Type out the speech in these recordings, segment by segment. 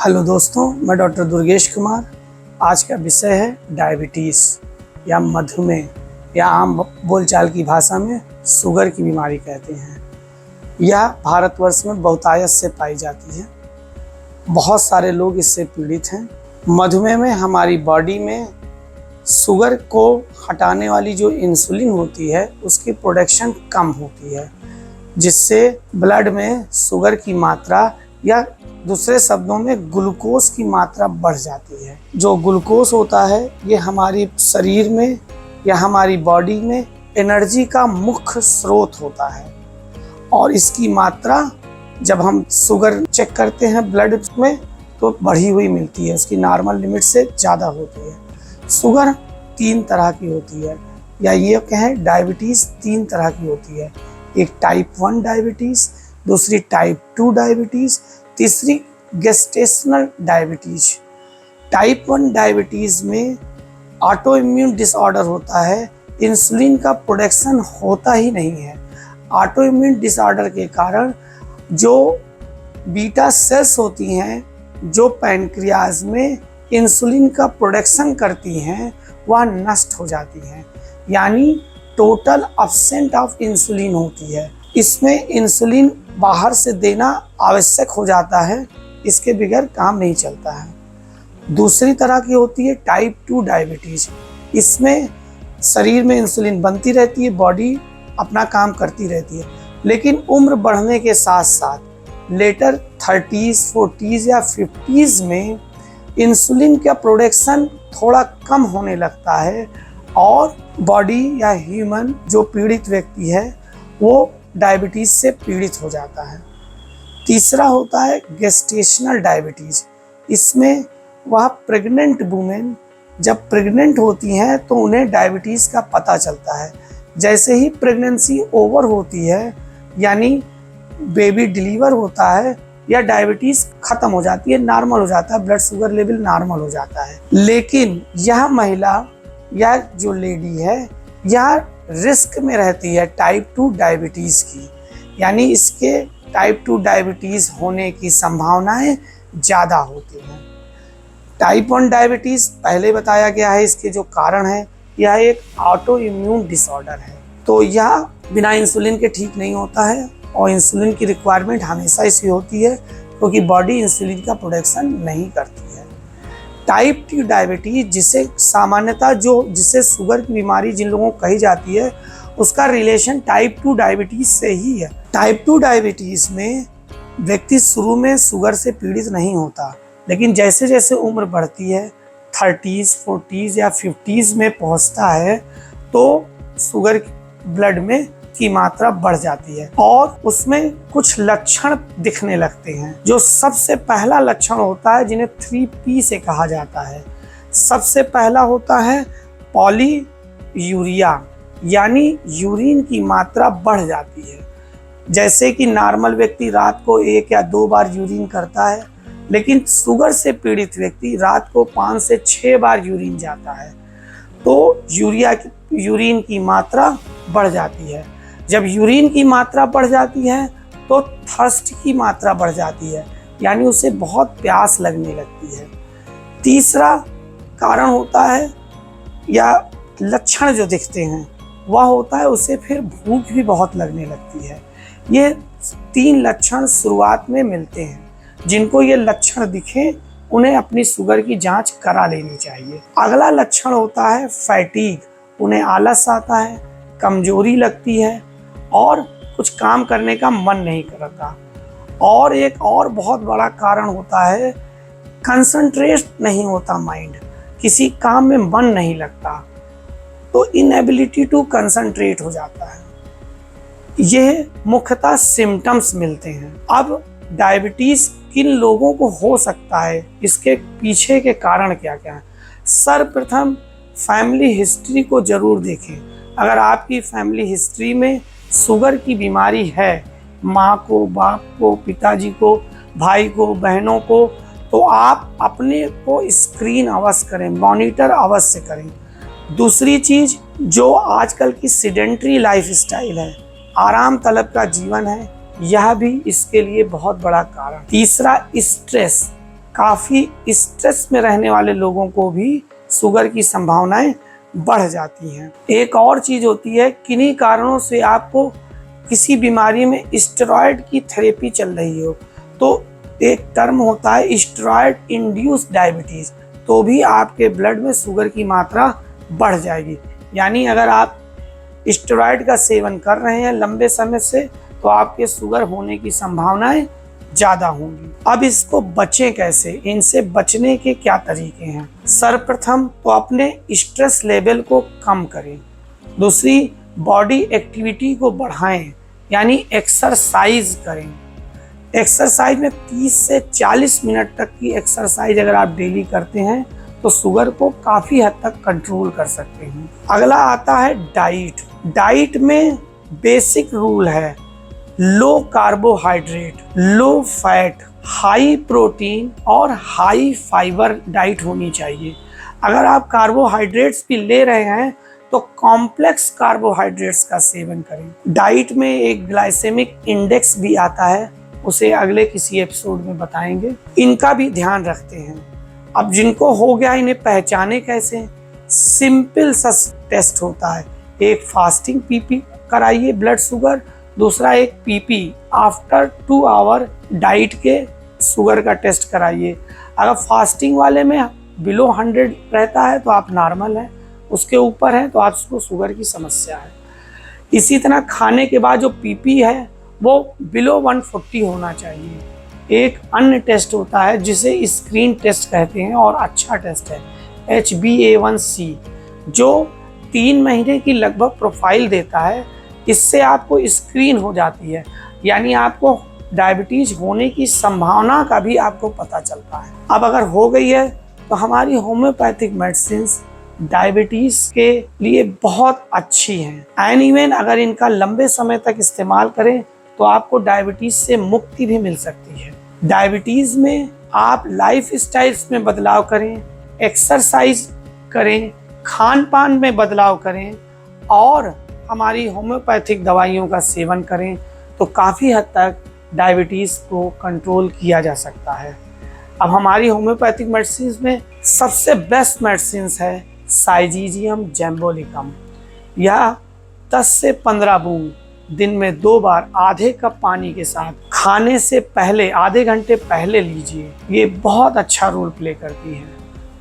Hello दोस्तों, मैं doctor Durgesh Kumar. आज का विषय है डायबिटीज़ या मधुमेह या आम बोलचाल की भाषा में शुगर की बीमारी कहते हैं। यह भारतवर्ष में बहुतायत से पाई जाती है। बहुत सारे लोग इससे पीड़ित हैं। मधुमेह में हमारी बॉडी में शुगर को हटाने वाली जो इंसुलिन होती है उसकी प्रोडक्शन कम होती है, जिससे ब्लड में शुगर की मात्रा या दूसरे शब्दों में ग्लूकोज की मात्रा बढ़ जाती है। जो ग्लूकोज होता है ये हमारी शरीर में या हमारी बॉडी में एनर्जी का मुख्य स्रोत होता है, और इसकी मात्रा जब हम शुगर चेक करते हैं ब्लड में तो बढ़ी हुई मिलती है, उसकी नॉर्मल लिमिट से ज़्यादा होती है। शुगर 3 तरह की होती है, या ये कहें डायबिटीज़ 3 तरह की होती है। एक टाइप 1 डायबिटीज़, दूसरी टाइप 2 डायबिटीज़, तीसरी गेस्टेशनल डायबिटीज। टाइप 1 डायबिटीज़ में ऑटो इम्यून डिसऑर्डर होता है, इंसुलिन का प्रोडक्शन होता ही नहीं है। ऑटो इम्यून डिसऑर्डर के कारण जो बीटा सेल्स होती हैं जो पैनक्रियाज में इंसुलिन का प्रोडक्शन करती हैं वह नष्ट हो जाती हैं, यानी टोटल एब्सेंट ऑफ इंसुलिन होती है। इसमें इंसुलिन बाहर से देना आवश्यक हो जाता है, इसके बगैर काम नहीं चलता है। दूसरी तरह की होती है टाइप 2 डायबिटीज़। इसमें शरीर में इंसुलिन बनती रहती है, बॉडी अपना काम करती रहती है, लेकिन उम्र बढ़ने के साथ साथ लेटर 30s, 40s या 50s में इंसुलिन का प्रोडक्शन थोड़ा कम होने लगता है और बॉडी या ह्यूमन जो पीड़ित व्यक्ति है वो डायबिटीज़ से पीड़ित हो जाता है। तीसरा होता है गेस्टेशनल डायबिटीज़। इसमें वह प्रेग्नेंट वुमेन जब प्रेग्नेंट होती हैं तो उन्हें डायबिटीज़ का पता चलता है। जैसे ही प्रेगनेंसी ओवर होती है, यानी बेबी डिलीवर होता है या डायबिटीज़ ख़त्म हो जाती है, नॉर्मल हो जाता है, ब्लड शुगर लेवल नॉर्मल हो जाता है। लेकिन यह महिला या जो लेडी है यह रिस्क में रहती है टाइप 2 डायबिटीज़ की, यानी इसके टाइप 2 डायबिटीज़ होने की संभावनाएं ज़्यादा होती हैं। टाइप 1 डायबिटीज़ पहले बताया गया है, इसके जो कारण है यह एक ऑटो इम्यून डिसऑर्डर है, तो यह बिना इंसुलिन के ठीक नहीं होता है और इंसुलिन की रिक्वायरमेंट हमेशा इसी होती है क्योंकि बॉडी इंसुलिन का प्रोडक्शन नहीं करती है। टाइप 2 डायबिटीज जिसे सामान्यतः जिसे शुगर की बीमारी जिन लोगों को कही जाती है उसका रिलेशन टाइप 2 डायबिटीज से ही है। टाइप 2 डायबिटीज में व्यक्ति शुरू में शुगर से पीड़ित नहीं होता, लेकिन जैसे जैसे उम्र बढ़ती है 30s, 40s या 50s में पहुंचता है तो शुगर ब्लड में की मात्रा बढ़ जाती है और उसमें कुछ लक्षण दिखने लगते हैं। जो सबसे पहला लक्षण होता है जिन्हें 3P से कहा जाता है। सबसे पहला होता है पॉलीयूरिया, यानी यूरिन की मात्रा बढ़ जाती है। जैसे कि नॉर्मल व्यक्ति रात को 1 या 2 बार यूरिन करता है, लेकिन शुगर से पीड़ित व्यक्ति रात को 5 से 6 बार यूरिन जाता है, तो यूरिन की मात्रा बढ़ जाती है। जब यूरिन की मात्रा बढ़ जाती है तो थर्स्ट की मात्रा बढ़ जाती है, यानी उसे बहुत प्यास लगने लगती है। तीसरा कारण होता है या लक्षण जो दिखते हैं वह होता है उसे फिर भूख भी बहुत लगने लगती है। ये 3 लक्षण शुरुआत में मिलते हैं। जिनको ये लक्षण दिखे उन्हें अपनी शुगर की जांच करा लेनी चाहिए। अगला लक्षण होता है फैटीग, उन्हें आलस आता है, कमजोरी लगती है और कुछ काम करने का मन नहीं करता। और एक और बहुत बड़ा कारण होता है कंसंट्रेट नहीं होता माइंड, किसी काम में मन नहीं लगता, तो इनएबिलिटी टू कंसंट्रेट हो जाता है। ये मुख्यतः सिम्टम्स मिलते हैं। अब डायबिटीज किन लोगों को हो सकता है, इसके पीछे के कारण क्या क्या है। सर्वप्रथम फैमिली हिस्ट्री को जरूर देखें। अगर आपकी फैमिली हिस्ट्री में शुगर की बीमारी है, माँ को, बाप को, पिताजी को, भाई को, बहनों को, तो आप अपने को स्क्रीन अवश्य करें, मॉनिटर अवश्य करें। दूसरी चीज़, जो आजकल की सीडेंट्री लाइफस्टाइल है, आराम तलब का जीवन है, यह भी इसके लिए बहुत बड़ा कारण। तीसरा, स्ट्रेस, काफ़ी स्ट्रेस में रहने वाले लोगों को भी शुगर की संभावनाएं बढ़ जाती हैं। एक और चीज़ होती है, किन्हीं कारणों से आपको किसी बीमारी में स्टेरॉयड की थेरेपी चल रही हो, तो एक टर्म होता है स्टेरॉयड इंड्यूस्ड डायबिटीज़, तो भी आपके ब्लड में शुगर की मात्रा बढ़ जाएगी। यानी अगर आप स्टेरॉयड का सेवन कर रहे हैं लंबे समय से, तो आपके शुगर होने की संभावनाएं ज़्यादा होंगी। अब इसको बचें कैसे, इनसे बचने के क्या तरीके हैं? सर्वप्रथम तो अपने स्ट्रेस लेवल को कम करें। दूसरी, बॉडी एक्टिविटी को बढ़ाएं, यानी एक्सरसाइज करें। एक्सरसाइज में 30 से 40 मिनट तक की एक्सरसाइज अगर आप डेली करते हैं तो शुगर को काफ़ी हद तक कंट्रोल कर सकते हैं। अगला आता है डाइट। डाइट में बेसिक रूल है लो carbohydrate, low fat, high protein और हाई फाइबर डाइट होनी चाहिए। अगर आप कार्बोहाइड्रेट्स भी ले रहे हैं तो कॉम्प्लेक्स कार्बोहाइड्रेट्स का सेवन करें। डाइट में एक ग्लाइसेमिक इंडेक्स भी आता है, उसे अगले किसी एपिसोड में बताएंगे। इनका भी ध्यान रखते हैं। अब जिनको हो गया इन्हें पहचाने कैसे? सिंपल सा टेस्ट होता है। एक फास्टिंग पीपी कराइए ब्लड शुगर, दूसरा एक पीपी आफ्टर 2 आवर डाइट के शुगर का टेस्ट कराइए। अगर फास्टिंग वाले में बिलो 100 रहता है तो आप नॉर्मल हैं, उसके ऊपर है तो आपको शुगर की समस्या है। इसी तरह खाने के बाद जो पीपी है वो बिलो 140 होना चाहिए। एक अन्य टेस्ट होता है जिसे स्क्रीन टेस्ट कहते हैं और अच्छा टेस्ट है HbA1c, जो 3 महीने की लगभग प्रोफाइल देता है। इससे आपको स्क्रीन हो जाती है, यानी आपको डायबिटीज होने की संभावना का भी आपको पता चलता है। अब अगर हो गई है तो हमारी होम्योपैथिक मेडिसिन डायबिटीज के लिए बहुत अच्छी हैं। एंड इवन अगर इनका लंबे समय तक इस्तेमाल करें तो आपको डायबिटीज से मुक्ति भी मिल सकती है। डायबिटीज में आप लाइफ स्टाइल्स में बदलाव करें, एक्सरसाइज करें, खान पान में बदलाव करें और हमारी होम्योपैथिक दवाइयों का सेवन करें तो काफ़ी हद तक डायबिटीज़ को कंट्रोल किया जा सकता है। अब हमारी होम्योपैथिक मेडिसिन में सबसे बेस्ट मेडिसिन है साइजीजियम जैम्बोलिकम। यह 10 से 15 बूंद दिन में 2 बार आधे कप पानी के साथ खाने से पहले आधे घंटे पहले लीजिए। ये बहुत अच्छा रोल प्ले करती है।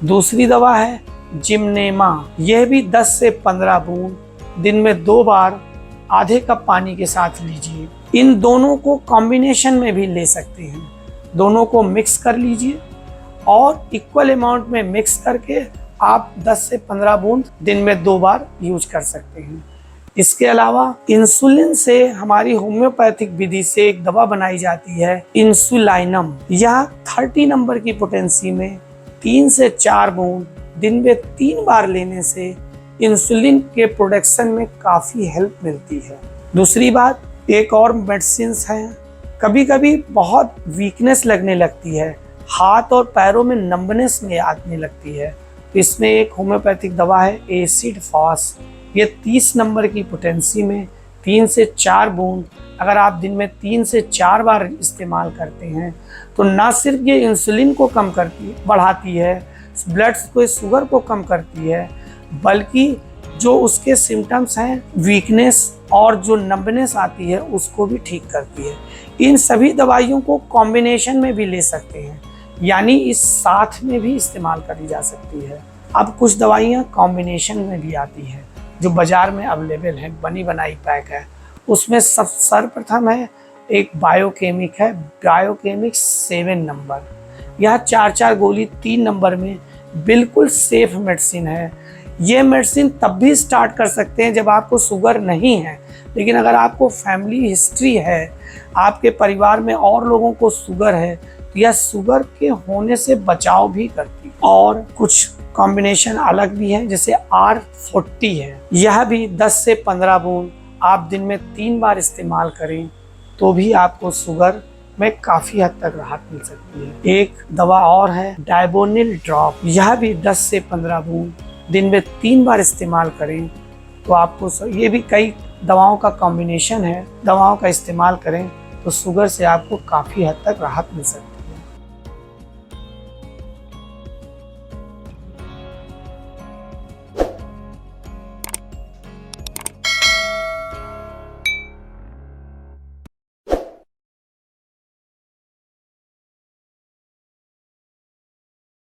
दूसरी दवा है जिमनेमा। यह भी 10 से 15 बूंद दिन में 2 बार आधे कप पानी के साथ लीजिए। इन दोनों को कॉम्बिनेशन में भी ले सकते हैं। दोनों को मिक्स कर लीजिए और इक्वल अमाउंट में मिक्स करके आप 10 से 15 बूंद दिन में 2 बार यूज कर सकते हैं। इसके अलावा इंसुलिन से हमारी होम्योपैथिक विधि से एक दवा बनाई जाती है इंसुलाइनम। यह 30 नंबर की पोटेंसी में 3 से 4 बूंद दिन में 3 बार लेने से इंसुलिन के प्रोडक्शन में काफ़ी हेल्प मिलती है। दूसरी बात, एक और मेडिसिन है, कभी कभी बहुत वीकनेस लगने लगती है, हाथ और पैरों में नंबनेस में आने लगती है, तो इसमें एक होम्योपैथिक दवा है एसिड फॉस। ये 30 नंबर की पोटेंसी में 3 से 4 बूंद अगर आप दिन में 3 से 4 बार इस्तेमाल करते हैं तो ना सिर्फ ये इंसुलिन को कम करती बढ़ाती है, ब्लड को शुगर को कम करती है, बल्कि जो उसके सिम्टम्स हैं वीकनेस और जो नंबनेस आती है उसको भी ठीक करती है। इन सभी दवाइयों को कॉम्बिनेशन में भी ले सकते हैं, यानी इस साथ में भी इस्तेमाल करी जा सकती है। अब कुछ दवाइयाँ कॉम्बिनेशन में भी आती हैं जो बाज़ार में अवेलेबल है, बनी बनाई पैक है। उसमें सर्वप्रथम है एक बायोकेमिक है, बायोकेमिक 7 नंबर। यह 4-4 गोली 3 नंबर में बिल्कुल सेफ मेडिसिन है। ये मेडिसिन तब भी स्टार्ट कर सकते हैं जब आपको शुगर नहीं है, लेकिन अगर आपको फैमिली हिस्ट्री है, आपके परिवार में और लोगों को शुगर है, तो यह शुगर के होने से बचाव भी करती है। और कुछ कॉम्बिनेशन अलग भी है, जैसे R40 है। यह भी 10 से 15 बूंद आप दिन में 3 बार इस्तेमाल करें तो भी आपको शुगर में काफ़ी हद तक राहत मिल सकती है। एक दवा और है डायबोनिल ड्रॉप। यह भी 10 से 15 बूंद दिन में 3 बार इस्तेमाल करें तो आपको, ये भी कई दवाओं का कॉम्बिनेशन है, दवाओं का इस्तेमाल करें तो शुगर से आपको काफ़ी हद तक राहत मिल सकती है।